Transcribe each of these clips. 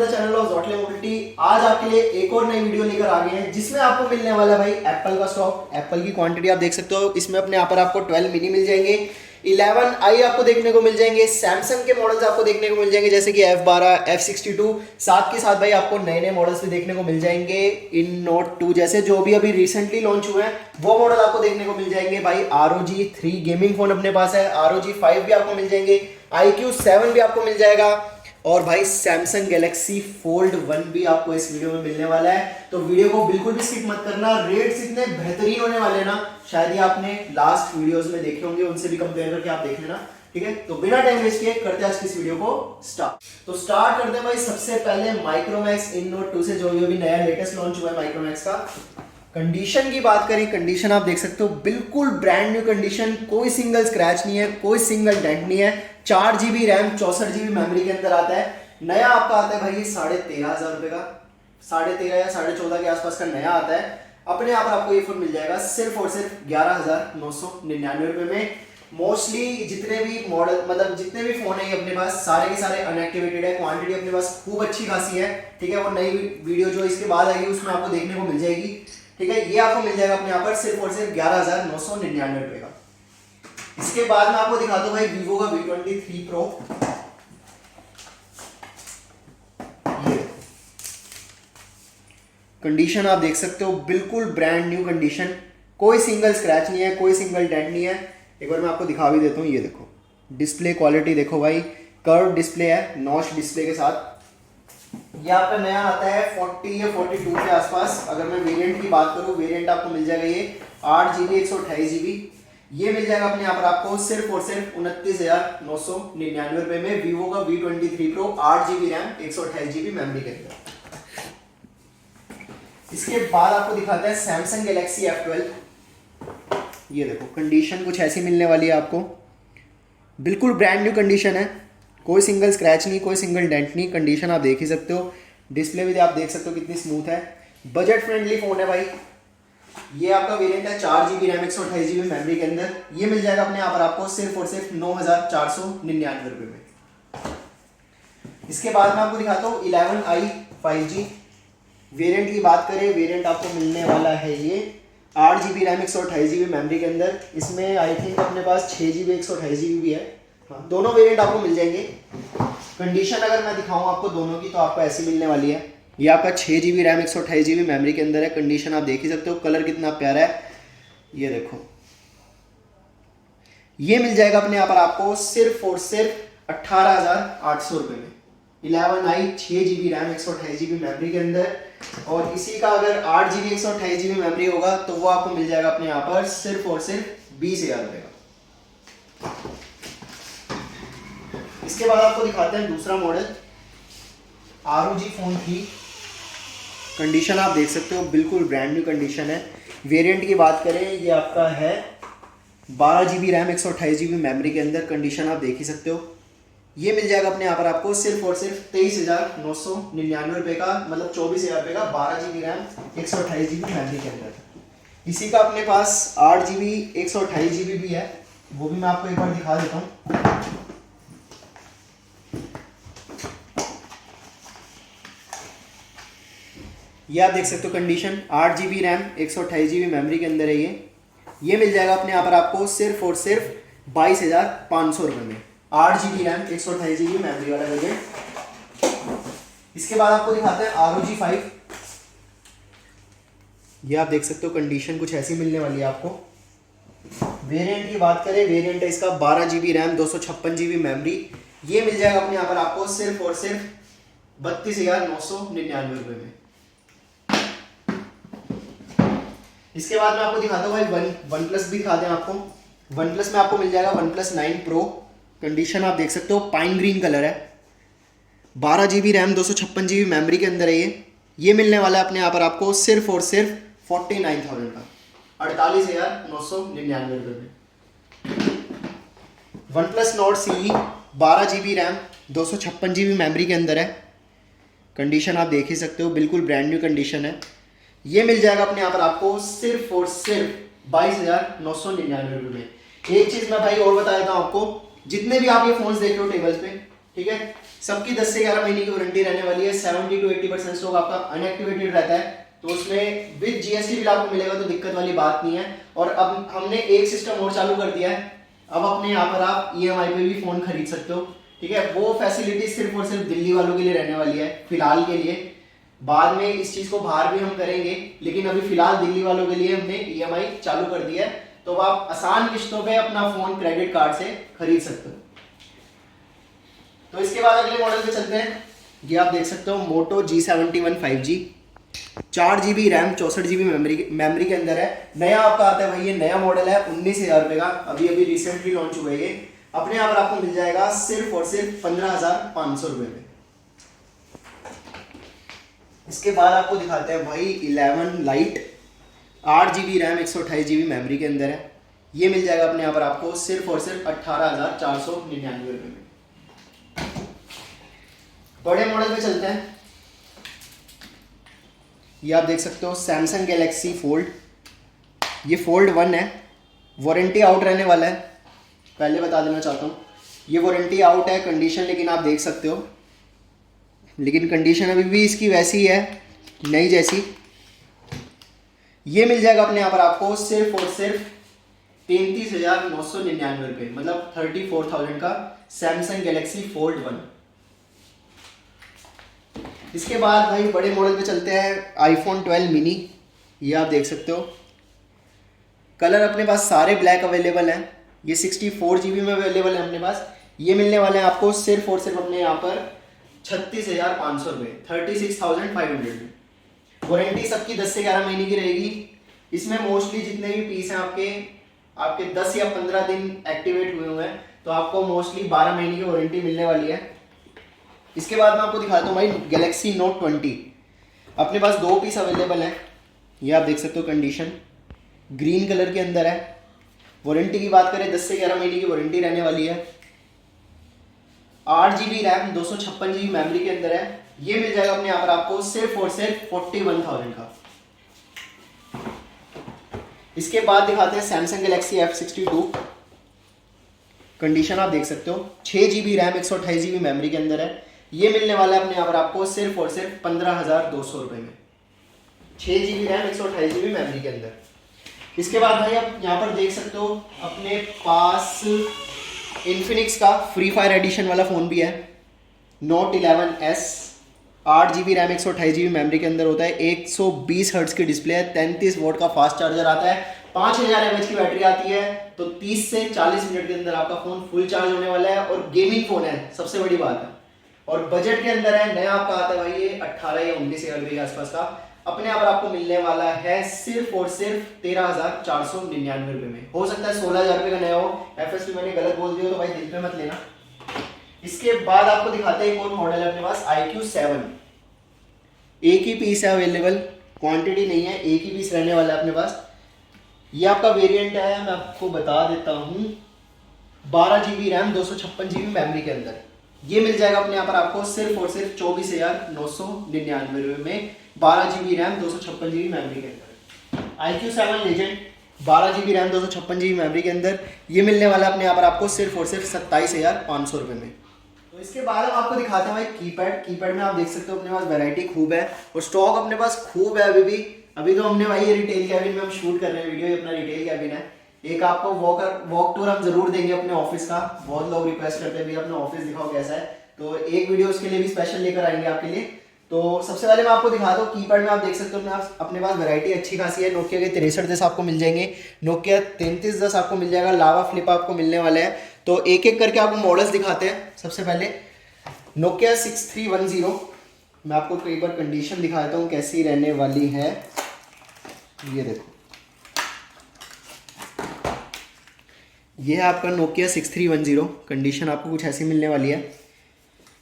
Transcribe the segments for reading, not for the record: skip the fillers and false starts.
The channel of जॉटले mobility. आज आपके लिए एक और नई वीडियो लेकर आ गए हैं जिसमें आपको मिलने वाला है भाई एप्पल का स्टॉक। एप्पल की क्वांटिटी आप देख सकते हो, इसमें अपने यहाँ पर आपको 12 मिनी मिल जाएंगे, 11i आपको देखने को मिल जाएंगे, सैमसंग के मॉडल्स आपको देखने को मिल जाएंगे जैसे कि F12, F62। साथ के साथ भाई आपको नए नए मॉडल्स भी देखने को मिल जाएंगे, इन नोट 2 जैसे जो भी अभी रिसेंटली लॉन्च हुए हैं वो मॉडल आपको देखने को मिल जाएंगे। भाई ROG 3 गेमिंग फोन अपने पास है, ROG 5 भी आपको मिल जाएंगे, iQOO 7 भी आपको मिल जाएगा और भाई सैमसंग गैलेक्सी फोल्ड 1 भी आपको इस वीडियो में मिलने वाला है। तो वीडियो को बिल्कुल भी स्किप मत करना, रेट्स इतने बेहतरीन होने वाले हैं ना, शायद ही आपने लास्ट वीडियोस में देखे होंगे, उनसे भी कंपेयर करके आप देख लेना, ठीक है। तो बिना टाइम वेस्ट किए करते हैं आज की इस वीडियो को स्टार्ट। तो स्टार्ट करते हैं भाई सबसे पहले माइक्रोमैक्स इन नोट 2 से, जो भी अभी नया लेटेस्ट लॉन्च हुआ है माइक्रोमैक्स का। कंडीशन की बात करें, कंडीशन आप देख सकते हो बिल्कुल ब्रांड न्यू कंडीशन, कोई सिंगल स्क्रैच नहीं है, कोई सिंगल डेंट नहीं है। 4GB रैम 64GB मेमोरी के अंदर आता है। नया आपका आता है भाई 13,500 रुपए का, 13,500 या 14,500 के आसपास का नया आता है। अपने आप आपको ये फोन मिल जाएगा सिर्फ और सिर्फ 11,999 रुपए में। मोस्टली जितने भी मॉडल मतलब जितने भी फोन है अपने पास सारे के सारे अनएक्टिवेटेड है, क्वांटिटी अपने पास खूब अच्छी खासी है, ठीक है। वो नई वीडियो जो इसके बाद आएगी उसमें आपको देखने को मिल जाएगी, ठीक है। ये आपको मिल जाएगा अपने यहाँ पर सिर्फ और सिर्फ 11,999 रुपए का। इसके बाद मैं आपको दिखाता हूँ भाई वीवो का V23 Pro। कंडीशन आप देख सकते हो बिल्कुल ब्रांड न्यू कंडीशन, कोई सिंगल स्क्रैच नहीं है, कोई सिंगल डेंट नहीं है। एक बार मैं आपको दिखा भी देता हूँ, ये देखो डिस्प्ले क्वालिटी देखो भाई, कर्व डिस्प्ले है नॉच डिस्प्ले के साथ। ये आपका नया आता है 40 या 42 के आसपास। अगर मैं वेरिएंट की बात करूँ, वेरिएंट आपको मिल जाएगा ये 8GB 128GB। ये मिल जाएगा अपने यहाँ पर आपको सिर्फ और सिर्फ 29,999 रुपए में। वीवो का V23 Pro 8GB RAM 128GB memory के अंदर। इसके बाद आपको दिखाते हैं सैमसंग गैलेक्सी F12। ये देखो कंडीशन कुछ ऐसी मिलने वाली है आपको, बिल्कुल ब्रांड न्यू कंडीशन है, कोई सिंगल स्क्रैच नहीं, कोई सिंगल डेंट नहीं। कंडीशन आप देख ही सकते हो, डिस्प्ले भी आप देख सकते हो कितनी स्मूथ है। बजट फ्रेंडली फोन है भाई। ये आपका वेरिएंट है 4GB रैम 128GB मेमोरी के अंदर। ये मिल जाएगा अपने यहाँ पर आपको सिर्फ और सिर्फ 9,499 रुपए में। इसके बाद मैं आपको दिखाता हूँ 11i 5G। वेरिएंट की बात करें, वेरिएंट आपको मिलने वाला है ये 8GB रैम 128GB मेमोरी के अंदर। इसमें आई थिंक अपने पास 6GB 128GB भी है। हाँ, दोनों वेरिएंट आपको मिल जाएंगे। कंडीशन अगर मैं दिखाऊं आपको दोनों की तो आपको ऐसी मिलने वाली है। ये आपका 6GB रैम 128GB मेमोरी के अंदर है। कंडीशन आप देख ही सकते हो, कलर कितना प्यारा है, ये देखो। ये मिल जाएगा अपने यहाँ पर आपको सिर्फ और सिर्फ 18,800 रुपए में। 11i 6GB RAM 128GB memory के अंदर, और इसी का अगर 8GB 128GB मेमोरी होगा तो वो आपको मिल जाएगा अपने यहाँ पर सिर्फ और सिर्फ 20,000 रुपए का। इसके बाद आपको दिखाते हैं दूसरा मॉडल ROG Phone 3। कंडीशन आप देख सकते हो बिल्कुल ब्रांड न्यू कंडीशन है। वेरिएंट की बात करें, ये आपका है 12GB रैम 128GB मेमोरी के अंदर। कंडीशन आप देख ही सकते हो। ये मिल जाएगा अपने यहाँ पर आपको सिर्फ और सिर्फ 23,999 रुपए का, मतलब 24,000 रुपए का। 12GB रैम 128GB मेमोरी के अंदर। इसी का अपने पास 8GB 128GB भी है, वो भी मैं आपको एक बार दिखा देता हूँ। ये आप देख सकते हो condition, 8GB RAM 128GB memory के अंदर है ये मिल जाएगा अपने यहाँ पर आपको सिर्फ और सिर्फ 22,500 रुपए में। 8GB रैम 128GB मेमोरी वाला वेरिएंट। इसके बाद आपको दिखाते हैं ROG 5। ये आप देख सकते हो कंडीशन कुछ ऐसी मिलने वाली है आपको। वेरिएंट की बात करें, वेरिएंट है इसका 12GB रैम 256GB मेमोरी। ये मिल जाएगा अपने यहाँ पर आपको सिर्फ और सिर्फ 32,999 रुपए में। इसके बाद मैं आपको दिखाता हूँ भाई वन प्लस भी दिखाते हैं आपको। वन प्लस में आपको मिल जाएगा OnePlus 9 Pro। कंडीशन आप देख सकते हो पाइन ग्रीन कलर है, 12GB रैम 256GB मेमोरी के अंदर है ये मिलने वाला है अपने यहाँ पर आपको सिर्फ और सिर्फ 49,000 का, 48,999 रुपए में। OnePlus Nord CE 12GB RAM 256GB memory के अंदर है। कंडीशन आप देख ही सकते हो बिल्कुल ब्रांड न्यू कंडीशन है। ये मिल जाएगा अपने यहाँ पर आपको सिर्फ और सिर्फ 22,999 रुपए में। एक चीज मैं भाई और बता देता हूँ आपको, जितने भी आप ये फोन्स देख रहे हो टेबल्स पे, ठीक है। सबकी 10 से 11 महीने की वारंटी रहने वाली है। 70 to 80% स्टॉक आपका अनएक्टिवेटेड रहता है, तो उसमें विद जीएसटी बिल आपको मिलेगा, तो दिक्कत वाली बात नहीं है। और अब हमने एक सिस्टम और चालू कर दिया है, अब अपने यहाँ पर आप ईएमआई पे भी फोन खरीद सकते हो, ठीक है। वो फैसिलिटी सिर्फ और सिर्फ दिल्ली वालों के लिए रहने वाली है फिलहाल के लिए। बाद में इस चीज को बाहर भी हम करेंगे, लेकिन अभी फिलहाल दिल्ली वालों के लिए हमने ईएमआई चालू कर दिया है, तो आप आसान किस्तों पे अपना फोन क्रेडिट कार्ड से खरीद सकते हो। तो इसके बाद अगले मॉडल पे चलते हैं। ये आप देख सकते हो मोटो G71 5G, 4 GB RAM 64 GB memory के अंदर है। नया आपका आता है भाई, ये नया मॉडल है, 19,000 रुपए का, अभी अभी रिसेंटली लॉन्च हुआ है। ये अपने यहाँ पर आपको मिल जाएगा सिर्फ और सिर्फ 15,500 रुपए में। इसके बाद आपको दिखाते हैं भाई 11 light, 8 GB RAM 128 GB memory के अंदर है। ये मिल जाएगा अपने यहाँ पर आपको सिर्फ और सिर्फ 18,499 रुपए में। बड़े मॉडल पे चलते हैं। ये आप देख सकते हो सैमसंग गैलेक्सी फोल्ड, ये फोल्ड 1 है, वारंटी आउट रहने वाला है। पहले बता देना चाहता हूँ ये वारंटी आउट है, कंडीशन लेकिन आप देख सकते हो, लेकिन कंडीशन अभी भी इसकी वैसी ही है, नई जैसी। ये मिल जाएगा अपने यहाँ पर आपको सिर्फ और सिर्फ 33,999 रुपये, मतलब 34,000 का सैमसंग गैलेक्सी फोल्ड 1। इसके बाद भाई बड़े मॉडल पे चलते हैं, आईफोन 12 मिनी। ये आप देख सकते हो, कलर अपने पास सारे ब्लैक अवेलेबल हैं। ये 64 GB में अवेलेबल है अपने पास। ये मिलने वाले हैं आपको सिर्फ और सिर्फ अपने यहाँ पर 36,500 रुपये, 36,500 में। वारंटी सबकी 10 से 11 महीने की रहेगी। इसमें मोस्टली जितने भी पीस हैं आपके 10 या 15 दिन एक्टिवेट हुए हैं, तो आपको मोस्टली 12 महीने की वारंटी मिलने वाली है। इसके बाद मैं आपको दिखाता हूँ भाई गैलेक्सी नोट 20, अपने पास 2 पीस अवेलेबल है। ये आप देख सकते हो, कंडीशन ग्रीन कलर के अंदर है। वारंटी की बात करें 10 से 11 महीने की वारंटी रहने वाली है। 8 GB रैम 256 GB मेमोरी के अंदर है। ये मिल जाएगा अपने यहाँ पर आपको सिर्फ और सिर्फ 41,000 का। इसके बाद दिखाते हैं सैमसंग गैलेक्सी F62, कंडीशन आप देख सकते हो, 6 GB रैम 128 GB मेमोरी के अंदर है। ये मिलने वाला है अपने यहाँ पर आपको सिर्फ और सिर्फ 15,200 रुपये में, 6 GB रैम 128 GB मेमोरी के अंदर। इसके बाद भाई आप यहाँ पर देख सकते हो अपने पास इन्फिनिक्स का फ्री फायर एडिशन वाला फ़ोन भी है, note 11S, 8 GB RAM 128 GB memory के अंदर होता है। 120 हर्ट्ज की डिस्प्ले है, 33 वोट का फास्ट चार्जर आता है, 5000 mAh की बैटरी आती है। तो 30 से 40 मिनट के अंदर आपका फ़ोन फुल चार्ज होने वाला है, और गेमिंग फ़ोन है, सबसे बड़ी बात है। और बजट के अंदर है, नया आपका आता है भाई ये 18 या 19,000 रुपये के आसपास का। अपने यहाँ पर आपको मिलने वाला है सिर्फ और सिर्फ 13,499 रुपये में। हो सकता है 16,000 रुपये का नया हो, FSP मैंने गलत बोल दिया तो भाई दिल पे मत लेना। इसके बाद आपको दिखाते हैं एक और मॉडल है अपने पास, iQ7। एक ही पीस है अवेलेबल, क्वांटिटी नहीं है, एक ही पीस रहने वाला है अपने पास। ये आपका वेरिएंट है, मैं आपको बता देता हूँ, 12 GB रैम 256 GB मेमोरी के अंदर। ये मिल जाएगा अपने यहाँ पर आपको सिर्फ और सिर्फ 24,999 रुपये में, 12 GB रैम 256 GB मेमोरी के अंदर। iQ7 legend 12 GB RAM 256 GB memory के अंदर, ये मिलने वाला अपने यहाँ पर आपको सिर्फ और सिर्फ 27,500 रुपये में। तो इसके बाद हम आपको दिखाते हैं भाई कीपैड में आप देख सकते हो अपने पास वैरायटी खूब है, और स्टॉक अपने पास खूब है। अभी तो हमने भाई ये रिटेल कैबिन में हम शूट कर रहे हैं वीडियो, ये अपना रिटेल कैबिन है। एक आपको वॉक टूर हम जरूर देंगे अपने ऑफिस का, बहुत लोग रिक्वेस्ट करते हैं भी अपना ऑफिस दिखाओ कैसा है, तो एक वीडियो उसके लिए भी स्पेशल लेकर आएंगे आपके लिए। तो सबसे पहले मैं आपको दिखाता हूँ कीपैड में आप देख सकते हो अपने पास वैरायटी अच्छी खासी है। नोकिया के 6310 आपको मिल जाएंगे, नोकिया 3310 आपको मिल जाएगा, लावा फ्लिप आपको मिलने वाले हैं। तो एक एक करके आपको मॉडल्स दिखाते हैं। सबसे पहले नोकिया 6310, मैं आपको कई बार कंडीशन दिखा देता हूँ कैसी रहने वाली है। ये देखो, ये है आपका नोकिया 6310, कंडीशन आपको कुछ ऐसी मिलने वाली है।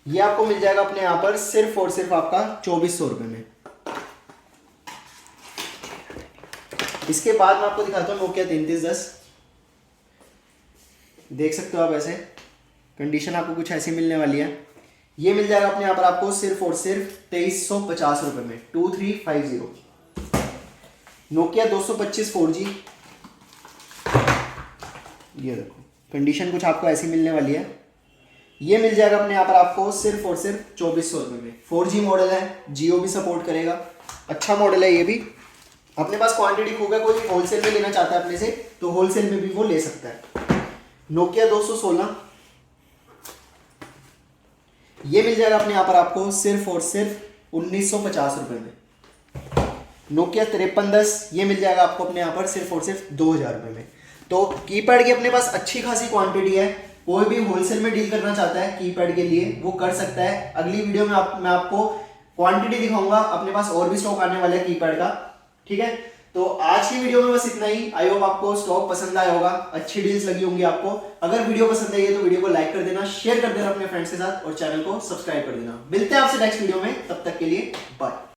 ये आपको मिल जाएगा अपने यहाँ पर सिर्फ और सिर्फ आपका 2400 रुपये में। इसके बाद मैं आपको दिखाता हूँ नोकिया 3310, देख सकते हो आप ऐसे, कंडीशन आपको कुछ ऐसी मिलने वाली है। ये मिल जाएगा अपने यहाँ पर आपको सिर्फ और सिर्फ 2350 रुपये में, 2350। नोकिया 225 4G, ये देखो कंडीशन कुछ आपको ऐसी मिलने वाली है। ये मिल जाएगा अपने यहाँ पर आपको सिर्फ और सिर्फ 2400 रुपये में। 4G मॉडल है, जियो भी सपोर्ट करेगा, अच्छा मॉडल है ये भी। अपने पास क्वांटिटी खूब है, कोई होलसेल में लेना चाहता है अपने से तो होलसेल में भी वो ले सकता है। नोकिया 216 ये मिल जाएगा अपने यहाँ पर आपको सिर्फ और सिर्फ 1950 रुपये में। नोकिया 5310 ये मिल जाएगा आपको अपने यहाँ पर सिर्फ और सिर्फ 2000 रुपये में। तो कीपैड की अपने पास अच्छी खासी क्वांटिटी है, कोई भी होलसेल में डील करना चाहता है कीपैड के लिए वो कर सकता है। अगली वीडियो में मैं आपको क्वांटिटी दिखाऊंगा, अपने पास और भी स्टॉक आने वाला है कीपैड का, ठीक है। तो आज की वीडियो में बस इतना ही। आई होप आपको स्टॉक पसंद आया होगा, अच्छी डील्स लगी होंगी आपको। अगर वीडियो पसंद आई है तो वीडियो को लाइक कर देना, शेयर कर देना अपने फ्रेंड्स के साथ और चैनल को सब्सक्राइब कर देना। मिलते हैं आपसे नेक्स्ट वीडियो में, तब तक के लिए बाय।